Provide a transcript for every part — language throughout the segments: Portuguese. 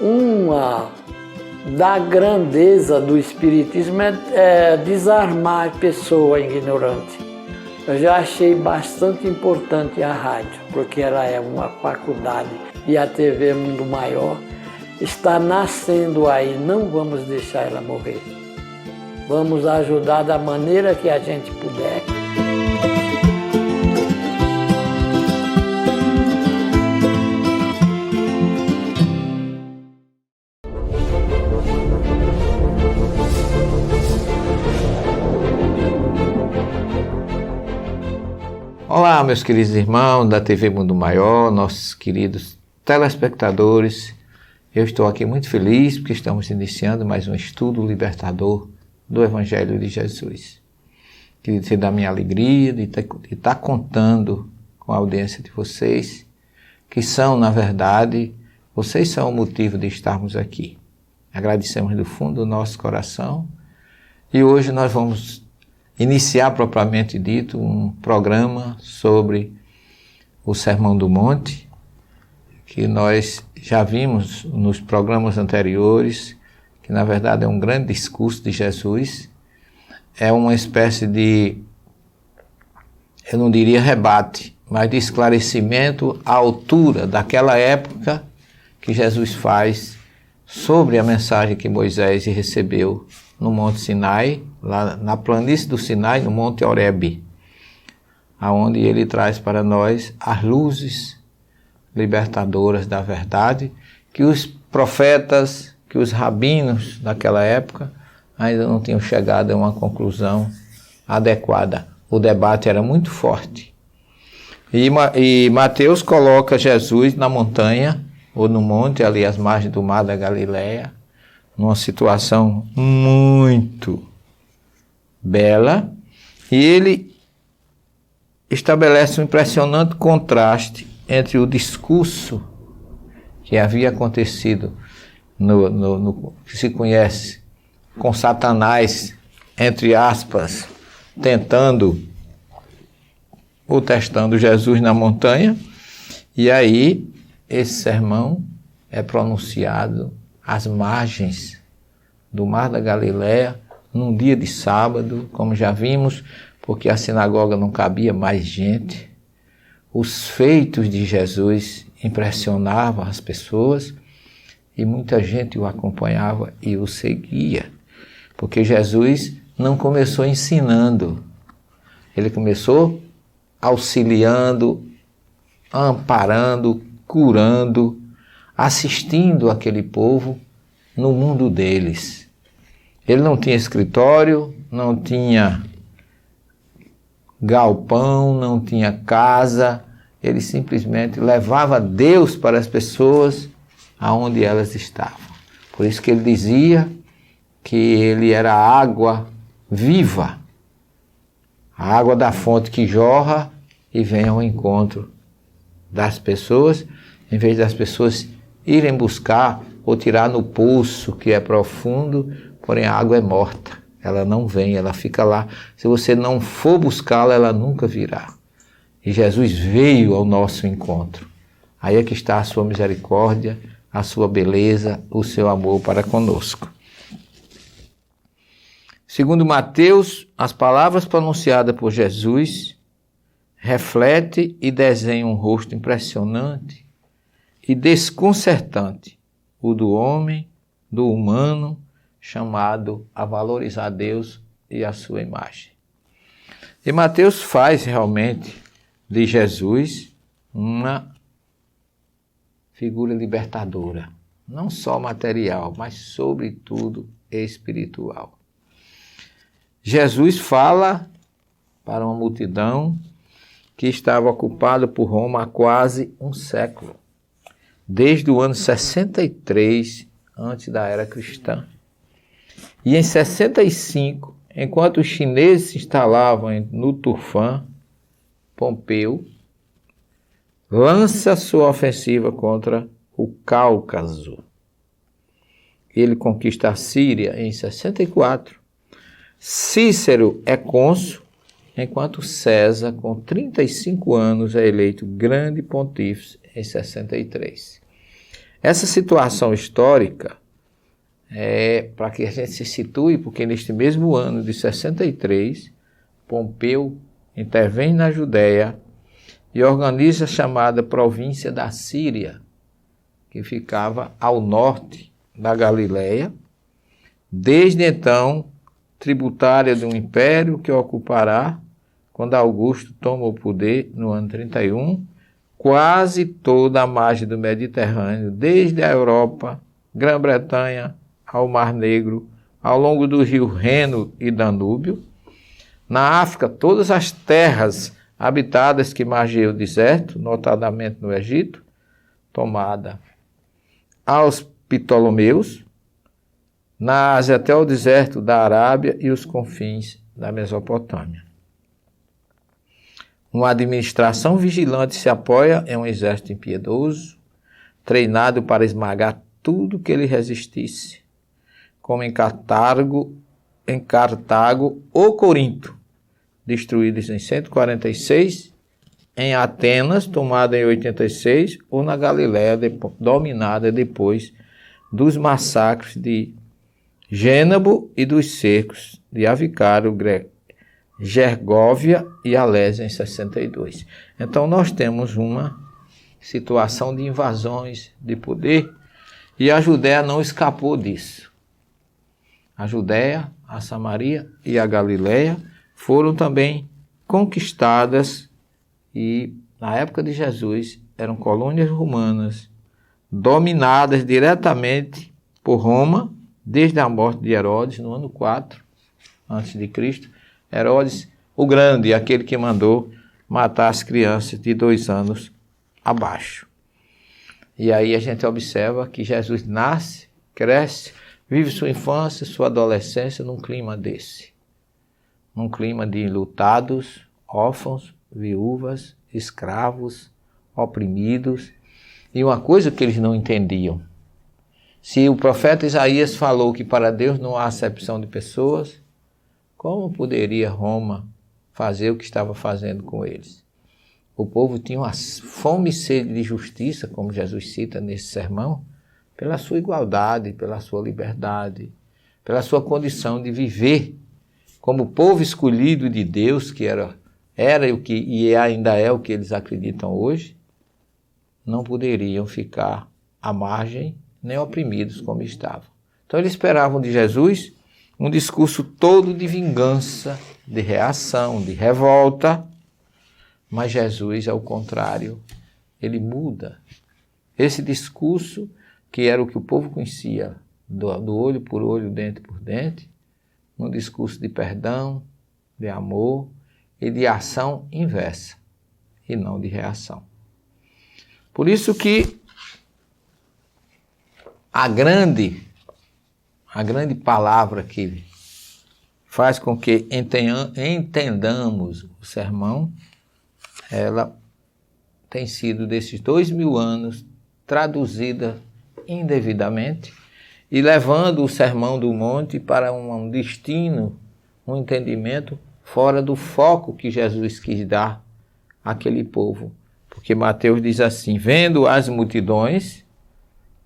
uma da grandeza do Espiritismo é desarmar a pessoa ignorante. Eu já achei bastante importante a rádio, porque ela é uma faculdade, e a TV Mundo Maior está nascendo aí, não vamos deixar ela morrer. Vamos ajudar da maneira que a gente puder. Olá, meus queridos irmãos da TV Mundo Maior, nossos queridos telespectadores. Eu estou aqui muito feliz porque estamos iniciando mais um estudo libertador do Evangelho de Jesus. Queria dizer da minha alegria de estar contando com a audiência de vocês, que são, na verdade, vocês são o motivo de estarmos aqui. Agradecemos do fundo do nosso coração e hoje nós vamos iniciar propriamente dito um programa sobre o Sermão do Monte, que nós já vimos nos programas anteriores, que na verdade é um grande discurso de Jesus, é uma espécie de, eu não diria rebate, mas de esclarecimento à altura daquela época que Jesus faz sobre a mensagem que Moisés recebeu no Monte Sinai, lá na planície do Sinai, no Monte Horebe, aonde ele traz para nós as luzes libertadoras da verdade, que os profetas, que os rabinos daquela época ainda não tinham chegado a uma conclusão adequada. O debate era muito forte. E Mateus coloca Jesus na montanha, ou no monte, ali às margens do mar da Galileia, numa situação muito bela, e ele estabelece um impressionante contraste entre o discurso que havia acontecido no que se conhece com Satanás, entre aspas, tentando ou testando Jesus na montanha, e aí esse sermão é pronunciado às margens do Mar da Galileia, num dia de sábado, como já vimos, porque a sinagoga não cabia mais gente. Os feitos de Jesus impressionavam as pessoas e muita gente o acompanhava e o seguia, porque Jesus não começou ensinando, ele começou auxiliando, amparando, curando, assistindo aquele povo no mundo deles. Ele não tinha escritório, não tinha galpão, não tinha casa, ele simplesmente levava Deus para as pessoas aonde elas estavam. Por isso que ele dizia que ele era a água viva, a água da fonte que jorra e vem ao encontro das pessoas, em vez das pessoas irem buscar ou tirar no poço que é profundo, porém a água é morta, ela não vem, ela fica lá. Se você não for buscá-la, ela nunca virá. E Jesus veio ao nosso encontro. Aí é que está a sua misericórdia, a sua beleza, o seu amor para conosco. Segundo Mateus, as palavras pronunciadas por Jesus refletem e desenham um rosto impressionante e desconcertante, o do homem, do humano, chamado a valorizar Deus e a sua imagem. E Mateus faz realmente de Jesus uma figura libertadora, não só material, mas sobretudo espiritual. Jesus fala para uma multidão que estava ocupada por Roma há quase um século, desde o ano 63 antes da era cristã. E em 65, enquanto os chineses se instalavam no Turfã, Pompeu lança sua ofensiva contra o Cáucaso. Ele conquista a Síria em 64. Cícero é cônsul, enquanto César, com 35 anos, é eleito grande pontífice em 63. Essa situação histórica é para que a gente se situe, porque neste mesmo ano de 63, Pompeu intervém na Judéia e organiza a chamada província da Síria, que ficava ao norte da Galileia, desde então tributária de um império que ocupará, quando Augusto toma o poder no ano 31, quase toda a margem do Mediterrâneo, desde a Europa, Grã-Bretanha, ao Mar Negro, ao longo do rio Reno e Danúbio. Na África, todas as terras habitadas que margeiam o deserto, notadamente no Egito, tomada aos Ptolomeus. Na Ásia, até o deserto da Arábia e os confins da Mesopotâmia. Uma administração vigilante se apoia em um exército impiedoso, treinado para esmagar tudo que ele resistisse, como em Cartago ou Corinto, destruídos em 146, em Atenas, tomada em 86, ou na Galiléia, dominada depois dos massacres de Gênabo e dos cercos de Avicário, Gergóvia e Alésia em 62. Então nós temos uma situação de invasões de poder e a Judéia não escapou disso. A Judéia, a Samaria e a Galileia foram também conquistadas e, na época de Jesus, eram colônias romanas dominadas diretamente por Roma, desde a morte de Herodes, no ano 4 a.C. Herodes o Grande, aquele que mandou matar as crianças de 2 anos abaixo. E aí a gente observa que Jesus nasce, cresce, vive sua infância, sua adolescência num clima desse. Num clima de enlutados, órfãos, viúvas, escravos, oprimidos. E uma coisa que eles não entendiam. Se o profeta Isaías falou que para Deus não há acepção de pessoas, como poderia Roma fazer o que estava fazendo com eles? O povo tinha uma fome e sede de justiça, como Jesus cita nesse sermão, pela sua igualdade, pela sua liberdade, pela sua condição de viver como povo escolhido de Deus, que era o que e ainda é o que eles acreditam hoje. Não poderiam ficar à margem nem oprimidos como estavam. Então eles esperavam de Jesus um discurso todo de vingança, de reação, de revolta, mas Jesus, ao contrário, ele muda. Esse discurso, que era o que o povo conhecia, do olho por olho, dente por dente, um discurso de perdão, de amor e de ação inversa, e não de reação. Por isso que a grande palavra que faz com que entendamos o sermão, ela tem sido, desses 2000 anos, traduzida indevidamente e levando o Sermão do Monte para um destino, um entendimento fora do foco que Jesus quis dar àquele povo. Porque Mateus diz assim: vendo as multidões,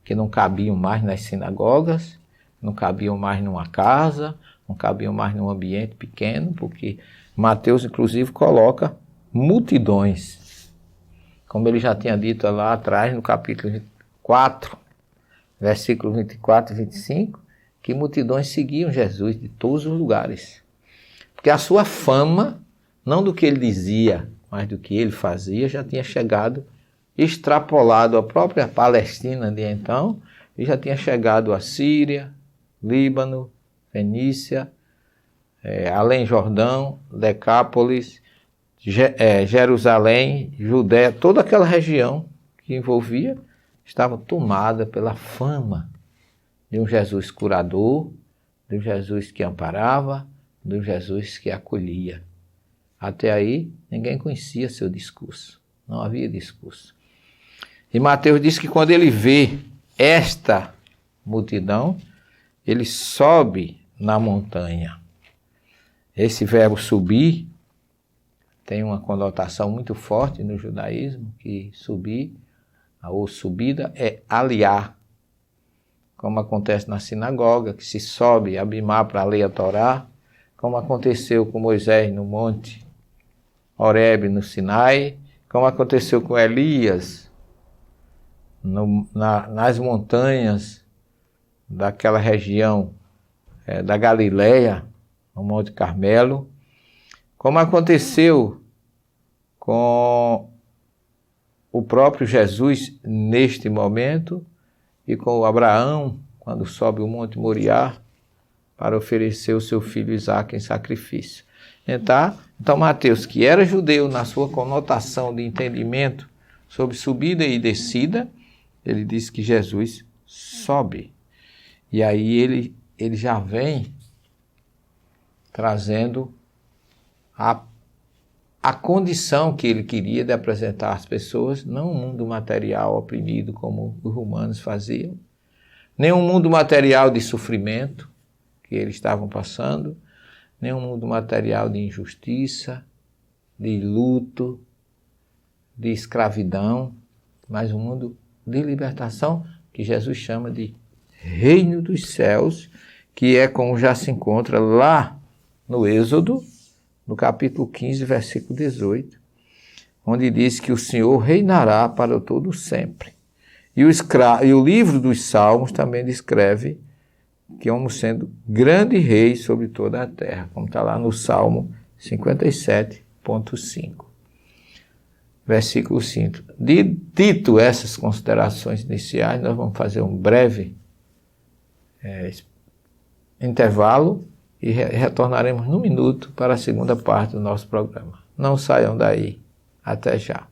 que não cabiam mais nas sinagogas, não cabiam mais numa casa, não cabiam mais num ambiente pequeno, porque Mateus, inclusive, coloca multidões. Como ele já tinha dito lá atrás, no capítulo 4, versículos 24 e 25, que multidões seguiam Jesus de todos os lugares. Porque a sua fama, não do que ele dizia, mas do que ele fazia, já tinha chegado, extrapolado a própria Palestina de então, e já tinha chegado a Síria, Líbano, Fenícia, além Jordão, Decápolis, Jerusalém, Judéia, toda aquela região que envolvia, estava tomada pela fama de um Jesus curador, de um Jesus que amparava, de um Jesus que acolhia. Até aí, ninguém conhecia seu discurso, não havia discurso. E Mateus diz que quando ele vê esta multidão, ele sobe na montanha. Esse verbo subir tem uma conotação muito forte no judaísmo, que subir, ou subida, é aliar, como acontece na sinagoga, que se sobe Abimá para ler a Torá, como aconteceu com Moisés no monte Horebe, no Sinai, como aconteceu com Elias nas montanhas daquela região da Galileia, no Monte Carmelo, como aconteceu com o próprio Jesus neste momento e com o Abraão, quando sobe o Monte Moriá para oferecer o seu filho Isaque em sacrifício. Então Mateus, que era judeu na sua conotação de entendimento sobre subida e descida, ele diz que Jesus sobe. E aí ele já vem trazendo a condição que ele queria de apresentar às pessoas, não um mundo material oprimido como os romanos faziam, nem um mundo material de sofrimento que eles estavam passando, nem um mundo material de injustiça, de luto, de escravidão, mas um mundo de libertação que Jesus chama de Reino dos Céus, que é como já se encontra lá no Êxodo, no capítulo 15, versículo 18, onde diz que o Senhor reinará para todo sempre. E o livro dos Salmos também descreve que vamos sendo grande rei sobre toda a terra, como está lá no Salmo 57,5. Versículo 5. Dito essas considerações iniciais, nós vamos fazer um breve intervalo e retornaremos num minuto para a segunda parte do nosso programa. Não saiam daí. Até já.